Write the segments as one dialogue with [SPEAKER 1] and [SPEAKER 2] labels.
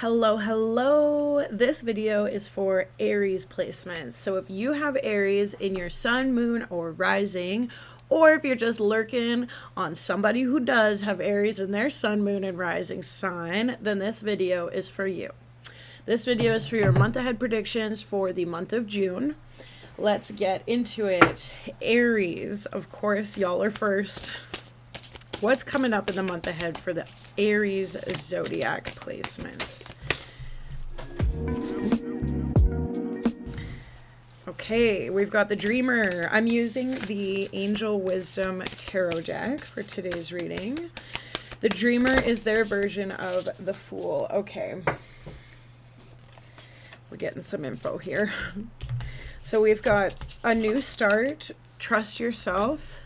[SPEAKER 1] Hello. This video is for Aries placements. So if you have Aries in your sun, moon, or rising, or if you're just lurking on somebody who does have Aries in their sun, moon, and rising sign, then this video is for you. This video is for your month ahead predictions for the month of June. Let's get into it. Aries, of course, y'all are first. What's coming up in the month ahead for the Aries zodiac placements? Okay, we've got the Dreamer. I'm using the Angel Wisdom Tarot deck for today's reading. The Dreamer is their version of the Fool. Okay. We're getting some info here. So we've got a new start, trust yourself,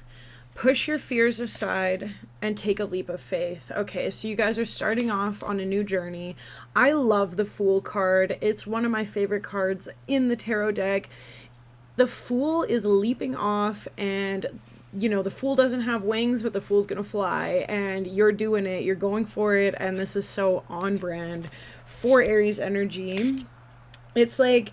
[SPEAKER 1] push your fears aside, and take a leap of faith. Okay, so you guys are starting off on a new journey. I love the Fool card. It's one of my favorite cards in the tarot deck. The Fool is leaping off, and you know, the Fool doesn't have wings, but the Fool's gonna fly, and you're doing it. You're going for it, and this is so on brand for Aries energy. It's like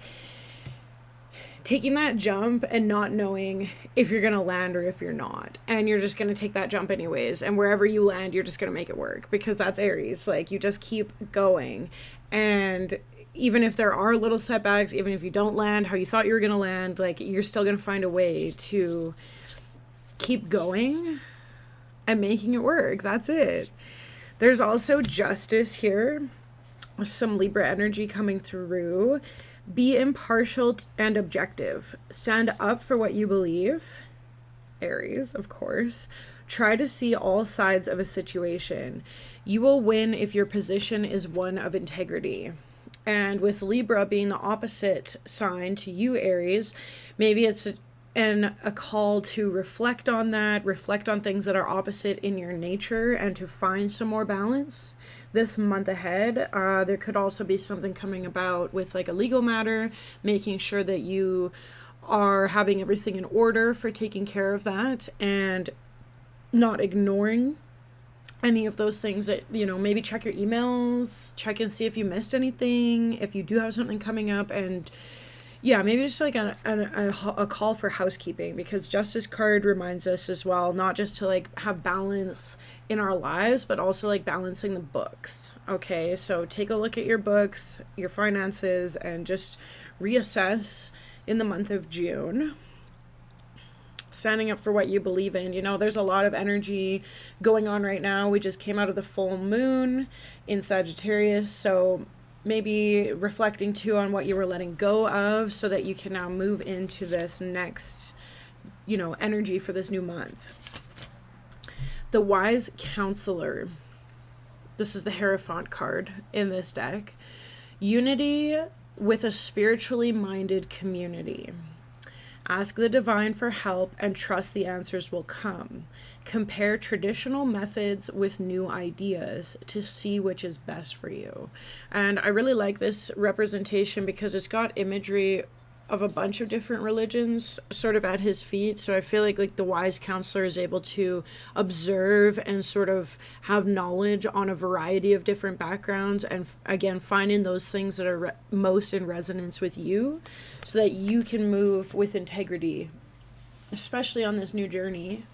[SPEAKER 1] taking that jump and not knowing if you're gonna land or if you're not, and you're just gonna take that jump anyways, and wherever you land you're just gonna make it work, because that's Aries. Like, you just keep going, and even if there are little setbacks, even if you don't land how you thought you were gonna land, like, you're still gonna find a way to keep going and making it work. That's it. There's also justice here, some Libra energy coming through. Be impartial and objective. Stand up for what you believe. Aries, of course. Try to see all sides of a situation. You will win if your position is one of integrity. And with Libra being the opposite sign to you, Aries, maybe it's a call to reflect on that, reflect on things that are opposite in your nature, and to find some more balance this month ahead. There could also be something coming about with like a legal matter, making sure that you are having everything in order for taking care of that, and not ignoring any of those things that, you know, maybe check your emails, check and see if you missed anything, if you do have something coming up. And yeah, maybe just like a call for housekeeping, because Justice card reminds us as well, not just to like have balance in our lives, but also like balancing the books. Okay, so take a look at your books, your finances, and just reassess in the month of June. Standing up for what you believe in. You know, there's a lot of energy going on right now. We just came out of the full moon in Sagittarius, so maybe reflecting too on what you were letting go of, so that you can now move into this next, you know, energy for this new month. The Wise Counselor. This is the Hierophant card in this deck. Unity with a spiritually minded community. Ask the divine for help and trust the answers will come. Compare traditional methods with new ideas to see which is best for you. And I really like this representation because it's got imagery of a bunch of different religions sort of at his feet. So I feel like the wise counselor is able to observe and sort of have knowledge on a variety of different backgrounds, and again, finding those things that are most in resonance with you, so that you can move with integrity, especially on this new journey.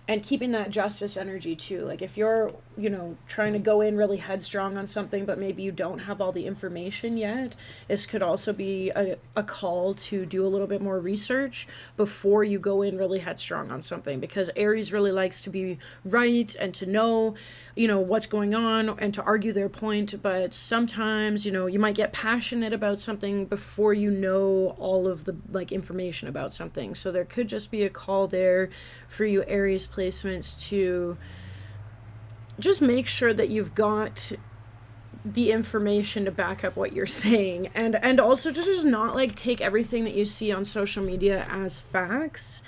[SPEAKER 1] And keeping that justice energy too. Like, if you're, you know, trying to go in really headstrong on something, but maybe you don't have all the information yet, this could also be a call to do a little bit more research before you go in really headstrong on something. Because Aries really likes to be right and to know, you know, what's going on and to argue their point. But sometimes, you know, you might get passionate about something before you know all of the like information about something. So there could just be a call there for you Aries placements to just make sure that you've got the information to back up what you're saying, and also to just not like take everything that you see on social media as facts.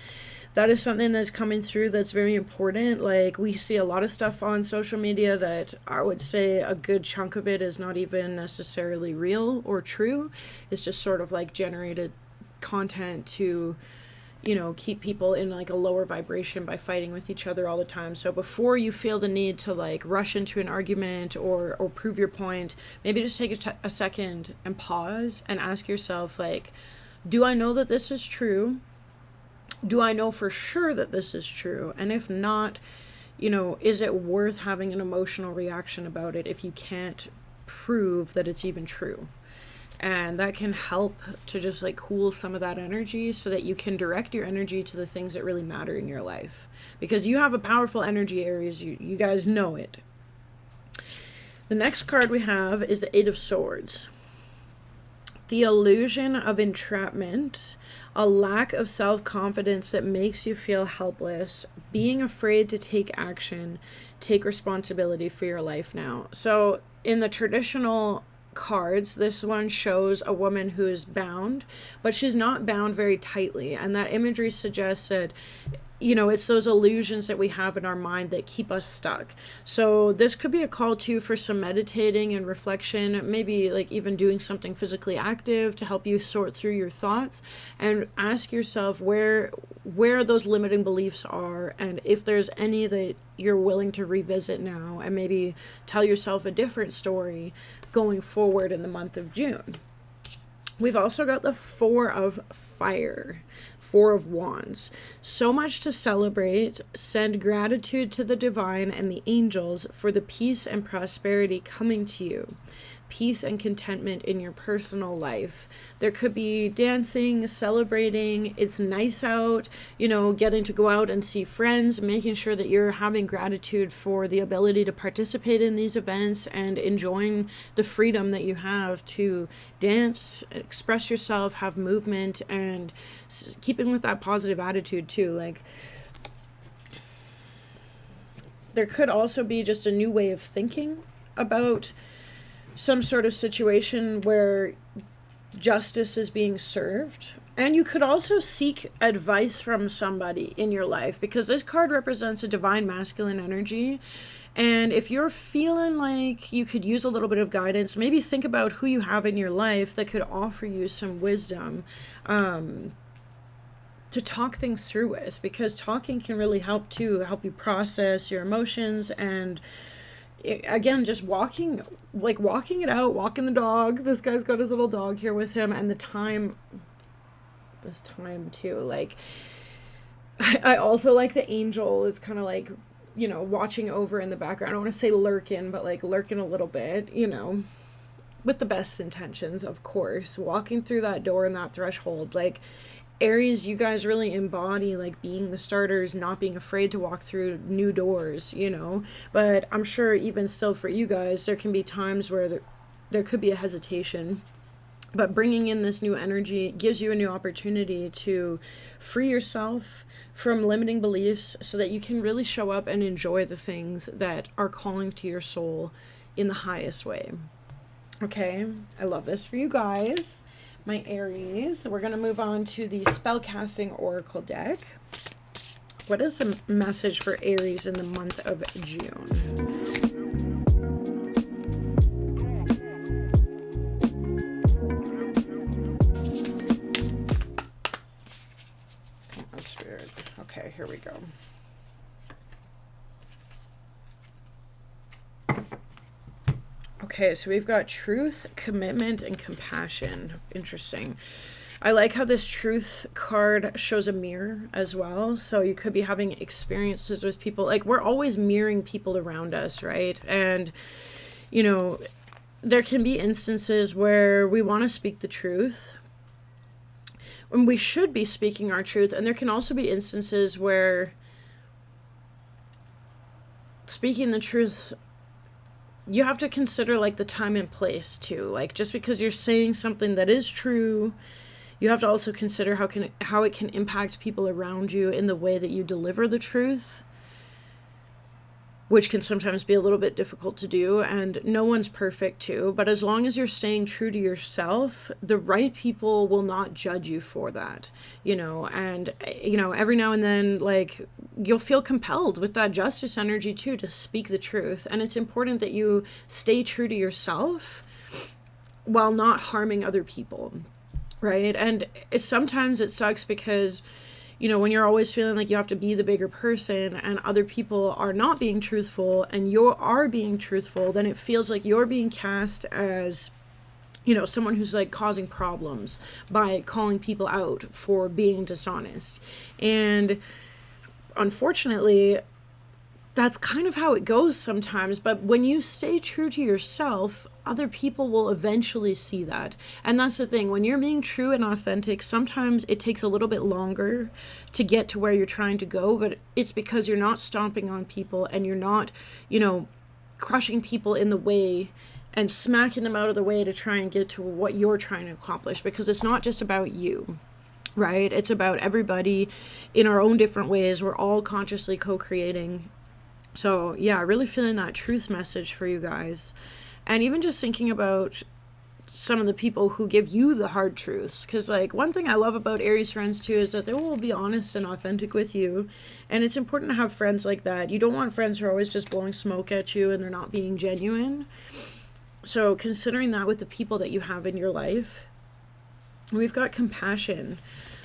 [SPEAKER 1] That is something that's coming through that's very important. Like, we see a lot of stuff on social media that I would say a good chunk of it is not even necessarily real or true. It's just sort of like generated content to, keep people in like a lower vibration by fighting with each other all the time. So before you feel the need to like rush into an argument or prove your point, maybe just take a second and pause and ask yourself, like, do I know that this is true? Do I know for sure that this is true? And if not, is it worth having an emotional reaction about it if you can't prove that it's even true? And that can help to just like cool some of that energy so that you can direct your energy to the things that really matter in your life. Because you have a powerful energy, Aries. You guys know it. The next card we have is the Eight of Swords. The illusion of entrapment, a lack of self-confidence that makes you feel helpless, being afraid to take action, take responsibility for your life now. So in the traditional cards, this one shows a woman who is bound, but she's not bound very tightly. And that imagery suggests that it's those illusions that we have in our mind that keep us stuck. So this could be a call too for some meditating and reflection, maybe like even doing something physically active to help you sort through your thoughts and ask yourself where those limiting beliefs are, and if there's any that you're willing to revisit now and maybe tell yourself a different story going forward in the month of June. We've also got the Four of Fire, Four of Wands. So much to celebrate. Send gratitude to the divine and the angels for the peace and prosperity coming to you. Peace and contentment in your personal life. There could be dancing, celebrating. It's nice out, getting to go out and see friends, making sure that you're having gratitude for the ability to participate in these events and enjoying the freedom that you have to dance, express yourself, have movement, and keeping with that positive attitude too. Like, there could also be just a new way of thinking about some sort of situation where justice is being served. And you could also seek advice from somebody in your life, because this card represents a divine masculine energy. And if you're feeling like you could use a little bit of guidance, maybe think about who you have in your life that could offer you some wisdom to talk things through with, because talking can really help you process your emotions. And again, just walking it out, walking the dog. This guy's got his little dog here with him, and this time too, like, I also like the angel. It's kind of like, watching over in the background. I don't want to say lurking, but like lurking a little bit, with the best intentions, of course, walking through that door and that threshold. Like, Aries, you guys really embody like being the starters, not being afraid to walk through new doors, but I'm sure even still for you guys, there can be times where there could be a hesitation, but bringing in this new energy gives you a new opportunity to free yourself from limiting beliefs so that you can really show up and enjoy the things that are calling to your soul in the highest way. Okay, I love this for you guys. My Aries. We're going to move on to the spellcasting oracle deck. What is a message for Aries in the month of June? That's weird. Okay, here we go. Okay, so we've got truth, commitment, and compassion. Interesting. I like how this truth card shows a mirror as well. So you could be having experiences with people. Like, we're always mirroring people around us, right? And, there can be instances where we want to speak the truth, when we should be speaking our truth. And there can also be instances where speaking the truth, you have to consider like the time and place too. Like, just because you're saying something that is true, you have to also consider how it can impact people around you in the way that you deliver the truth, which can sometimes be a little bit difficult to do. And no one's perfect too, but as long as you're staying true to yourself, the right people will not judge you for that, and every now and then, like, you'll feel compelled with that justice energy too to speak the truth. And it's important that you stay true to yourself while not harming other people, right? And sometimes it sucks because when you're always feeling like you have to be the bigger person and other people are not being truthful and you are being truthful, then it feels like you're being cast as, someone who's like causing problems by calling people out for being dishonest. And unfortunately, that's kind of how it goes sometimes. But when you stay true to yourself, other people will eventually see that. And that's the thing. When you're being true and authentic, sometimes it takes a little bit longer to get to where you're trying to go. But it's because you're not stomping on people and you're not, crushing people in the way and smacking them out of the way to try and get to what you're trying to accomplish. Because it's not just about you. Right? It's about everybody in our own different ways. We're all consciously co-creating. So yeah, really feeling that truth message for you guys. And even just thinking about some of the people who give you the hard truths. Because like one thing I love about Aries friends too is that they will be honest and authentic with you. And it's important to have friends like that. You don't want friends who are always just blowing smoke at you and they're not being genuine. So considering that with the people that you have in your life. We've got compassion.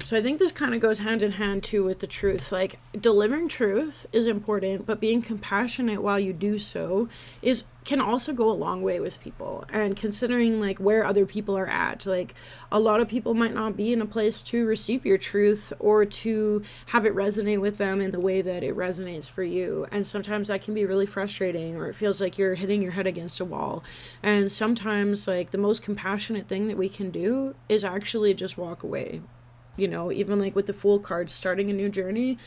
[SPEAKER 1] So I think this kind of goes hand in hand too with the truth. Like delivering truth is important, but being compassionate while you do so can also go a long way with people. And considering like where other people are at, like a lot of people might not be in a place to receive your truth or to have it resonate with them in the way that it resonates for you. And sometimes that can be really frustrating, or it feels like you're hitting your head against a wall. And sometimes like the most compassionate thing that we can do is actually just walk away. Even like with the Fool card, starting a new journey,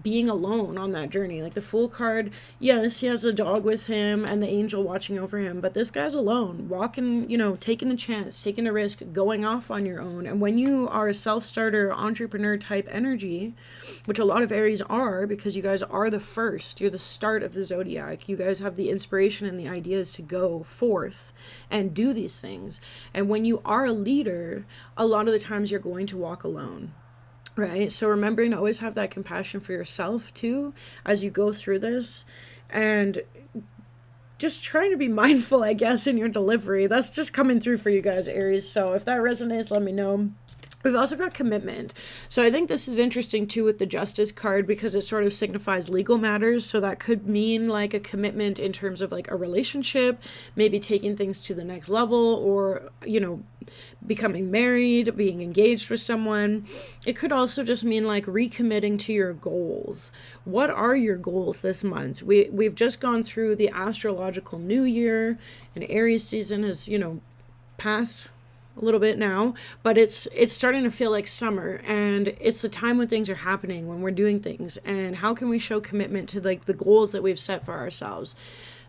[SPEAKER 1] being alone on that journey. Like the Fool card, yes, he has a dog with him and the angel watching over him, but this guy's alone, walking, taking the chance, taking a risk, going off on your own. And when you are a self-starter, entrepreneur type energy, which a lot of Aries are, because you guys are the first, you're the start of the zodiac. You guys have the inspiration and the ideas to go forth and do these things. And when you are a leader, a lot of the times you're going to walk alone. Right? So remembering to always have that compassion for yourself too, as you go through this, and just trying to be mindful, I guess, in your delivery. That's just coming through for you guys, Aries. So if that resonates, let me know. We've also got commitment. So I think this is interesting too with the Justice card, because it sort of signifies legal matters. So that could mean like a commitment in terms of like a relationship, maybe taking things to the next level, or, becoming married, being engaged with someone. It could also just mean like recommitting to your goals. What are your goals this month? We've just gone through the astrological new year, and Aries season has, passed a little bit now, but it's starting to feel like summer, and it's the time when things are happening, when we're doing things. And how can we show commitment to like the goals that we've set for ourselves?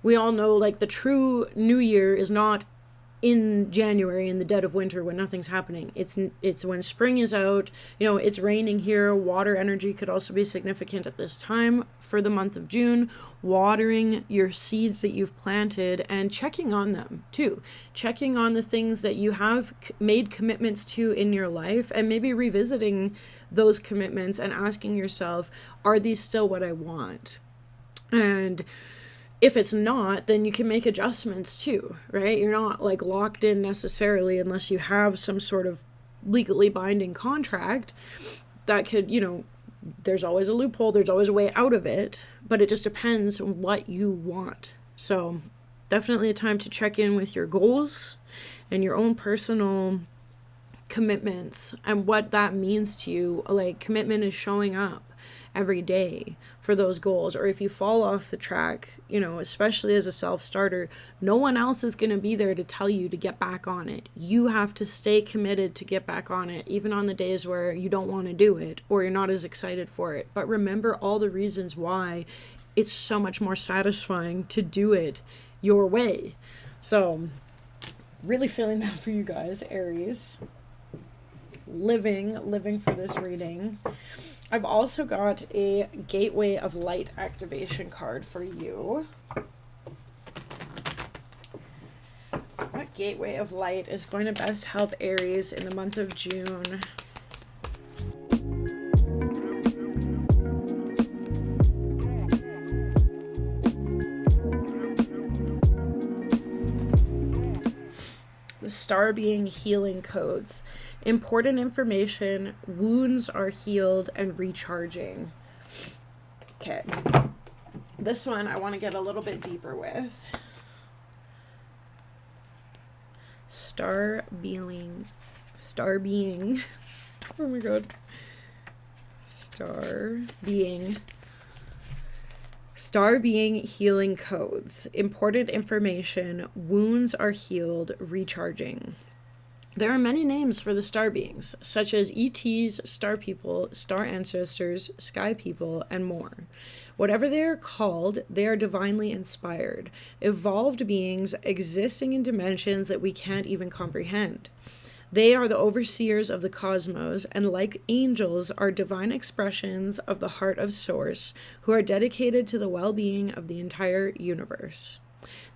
[SPEAKER 1] We all know like the true new year is not in January in the dead of winter when nothing's happening. It's when spring is out, it's raining here. Water energy could also be significant at this time for the month of June. Watering your seeds that you've planted and checking on them too. Checking on the things that you have made commitments to in your life, and maybe revisiting those commitments and asking yourself, are these still what I want? And if it's not, then you can make adjustments too, right? You're not like locked in necessarily unless you have some sort of legally binding contract that could, there's always a loophole, there's always a way out of it, but it just depends on what you want. So definitely a time to check in with your goals and your own personal commitments and what that means to you. Like commitment is showing up every day for those goals. Or if you fall off the track, especially as a self-starter, no one else is going to be there to tell you to get back on it. You have to stay committed to get back on it, even on the days where you don't want to do it or you're not as excited for it. But remember all the reasons why it's so much more satisfying to do it your way. So really feeling that for you guys, Aries. Living for this reading. I've also got a Gateway of Light activation card for you. What Gateway of Light is going to best help Aries in the month of June? The star being healing codes. Important information, wounds are healed and recharging. Okay. This one I want to get a little bit deeper with. Star being. Oh my god. Star being healing codes. Important information, wounds are healed, recharging. There are many names for the star beings, such as ETs, star people, star ancestors, sky people, and more. Whatever they are called, they are divinely inspired, evolved beings existing in dimensions that we can't even comprehend. They are the overseers of the cosmos, and like angels, are divine expressions of the heart of Source, who are dedicated to the well-being of the entire universe.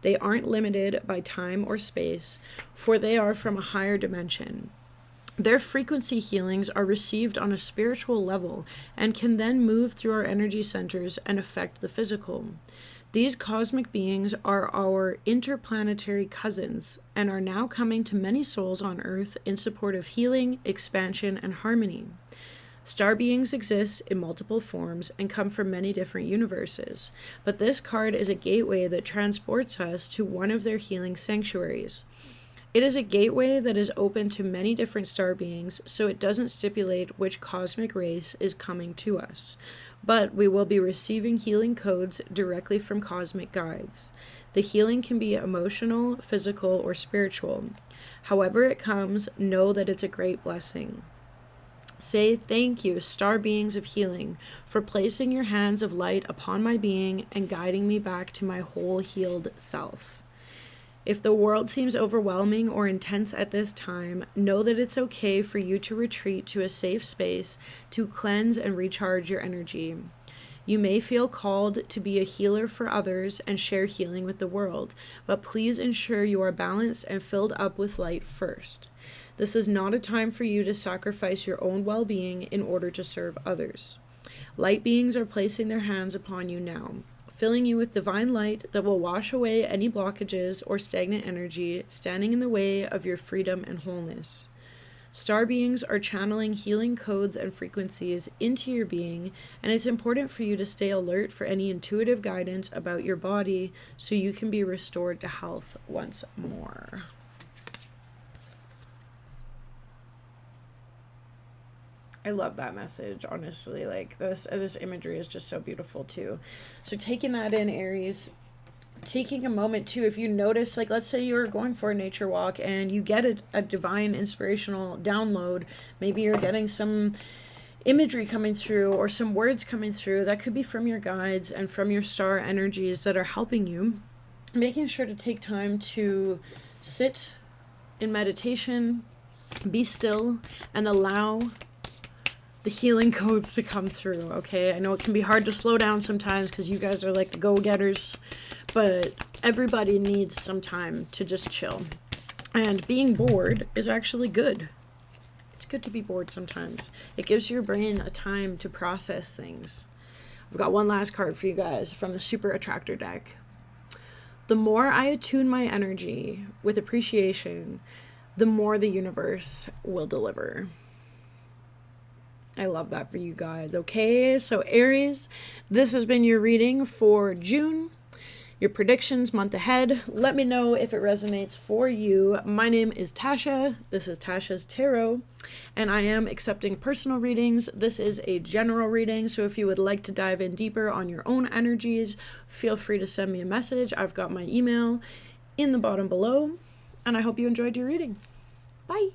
[SPEAKER 1] They aren't limited by time or space, for they are from a higher dimension. Their frequency healings are received on a spiritual level and can then move through our energy centers and affect the physical. These cosmic beings are our interplanetary cousins and are now coming to many souls on Earth in support of healing, expansion, and harmony. Star beings exist in multiple forms and come from many different universes, but this card is a gateway that transports us to one of their healing sanctuaries. It is a gateway that is open to many different star beings, so it doesn't stipulate which cosmic race is coming to us, but we will be receiving healing codes directly from cosmic guides. The healing can be emotional, physical, or spiritual. However it comes, know that it's a great blessing. Say thank you, star beings of healing, for placing your hands of light upon my being and guiding me back to my whole healed self. If the world seems overwhelming or intense at this time, know that it's okay for you to retreat to a safe space to cleanse and recharge your energy. You may feel called to be a healer for others and share healing with the world, but please ensure you are balanced and filled up with light first. This is not a time for you to sacrifice your own well-being in order to serve others. Light beings are placing their hands upon you now, filling you with divine light that will wash away any blockages or stagnant energy standing in the way of your freedom and wholeness. Star beings are channeling healing codes and frequencies into your being, and it's important for you to stay alert for any intuitive guidance about your body so you can be restored to health once more. I love that message, honestly. Like this imagery is just so beautiful too. So taking that in, Aries, taking a moment too, if you notice, like let's say you're going for a nature walk and you get a divine inspirational download, maybe you're getting some imagery coming through or some words coming through that could be from your guides and from your star energies that are helping you, making sure to take time to sit in meditation, be still, and allow the healing codes to come through, okay? I know it can be hard to slow down sometimes because you guys are like the go-getters, but everybody needs some time to just chill. And being bored is actually good. It's good to be bored sometimes. It gives your brain a time to process things. I've got one last card for you guys from the Super Attractor deck. The more I attune my energy with appreciation, the more the universe will deliver. I love that for you guys. Okay, so Aries, this has been your reading for June. Your predictions month ahead. Let me know if it resonates for you. My name is Tasha. This is Tasha's Tarot, and I am accepting personal readings. This is a general reading, so if you would like to dive in deeper on your own energies, feel free to send me a message. I've got my email in the bottom below, and I hope you enjoyed your reading. Bye.